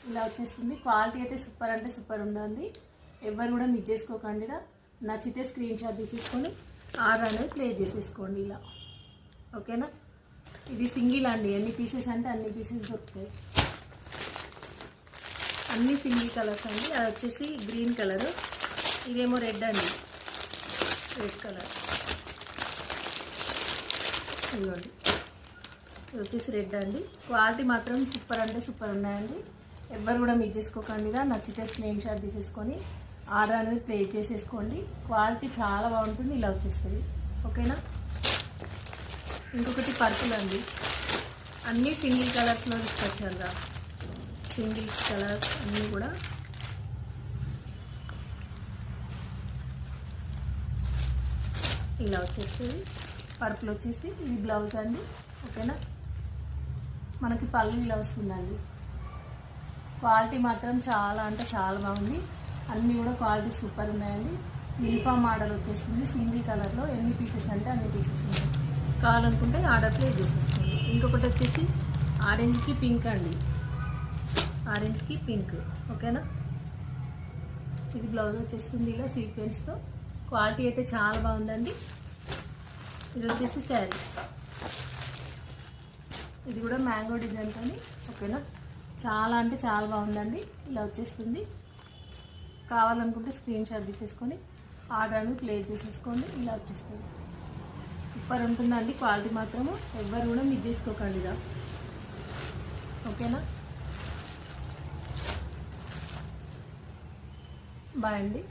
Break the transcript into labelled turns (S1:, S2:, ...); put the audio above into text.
S1: ఇలా వచ్చేస్తుంది. క్వాలిటీ అయితే సూపర్ అంటే సూపర్ ఉందండి. ఎవరు కూడా మిస్ చేసుకోకండి. నచ్చితే స్క్రీన్ షాట్ తీసేసుకొని ఆర్డర్ అనేది ప్లేస్ చేసేసుకోండి ఇలా. ఓకేనా? ఇది సింగిల్ అండి. ఎన్ని పీసెస్ అంటే అన్ని పీసెస్ దొరుకుతాయి. అన్ని సింగిల్ కలర్స్ అండి. అది వచ్చేసి గ్రీన్ కలర్, ఇదేమో రెడ్ అండి, రెడ్ కలర్. ఇదిగోండి, ఇది వచ్చేసి రెడ్ అండి. క్వాలిటీ మాత్రం సూపర్ అంటే సూపర్ ఉన్నాయండి. ఎవరు కూడా మిస్ చేసుకోకండి. నచ్చితే స్క్రీన్ షాట్ తీసేసుకొని ఆర్డర్ అనేది ప్లేస్ చేసేసుకోండి. క్వాలిటీ చాలా బాగుంటుంది. ఇలా వచ్చేస్తుంది. ఓకేనా? ఇంకొకటి పర్పుల్ అండి. అన్నీ సింగిల్ కలర్స్లో తీసుకొచ్చారు. సింగిల్ కలర్స్ అన్నీ కూడా ఇలా వచ్చేస్తుంది. పర్పుల్ వచ్చేసి ఇది బ్లౌజ్ అండి. ఓకేనా? మనకి పళ్ళు ఇలా వస్తుందండి. క్వాలిటీ మాత్రం చాలా అంటే చాలా బాగుంది. అన్నీ కూడా క్వాలిటీ సూపర్ ఉన్నాయండి. యూనిఫామ్ ఆర్డర్ వచ్చేస్తుంది. సింగిల్ కలర్లో ఎన్ని పీసెస్ అంటే అన్ని పీసెస్ ఉంటాయి. కావాలనుకుంటే ఆర్డర్ ప్లేస్ చేసేస్తుంది. ఇంకొకటి వచ్చేసి ఆరెంజ్కి పింక్ అండి. ఆరెంజ్కి పింక్. ఓకేనా? ఇది బ్లౌజ్ వచ్చేస్తుంది ఇలా సీక్వెన్స్తో. క్వాలిటీ అయితే చాలా బాగుందండి. ఇది వచ్చేసి శారీ. ఇది కూడా మ్యాంగో డిజైన్తో. ఓకేనా? చాలా అంటే చాలా బాగుందండి. ఇలా వచ్చేస్తుంది. కావాలనుకుంటే స్క్రీన్ షాట్ తీసేసుకొని ఆర్డర్ అనేది ప్లేస్ చేసేసుకోండి. ఇలా వచ్చేస్తుంది. సూపర్ ఉంటుందండి. క్వాలిటీ మాత్రము ఎవ్వరు కూడా మిస్ చేసుకోకండి. ఓకేనా? బాయ్ అండి.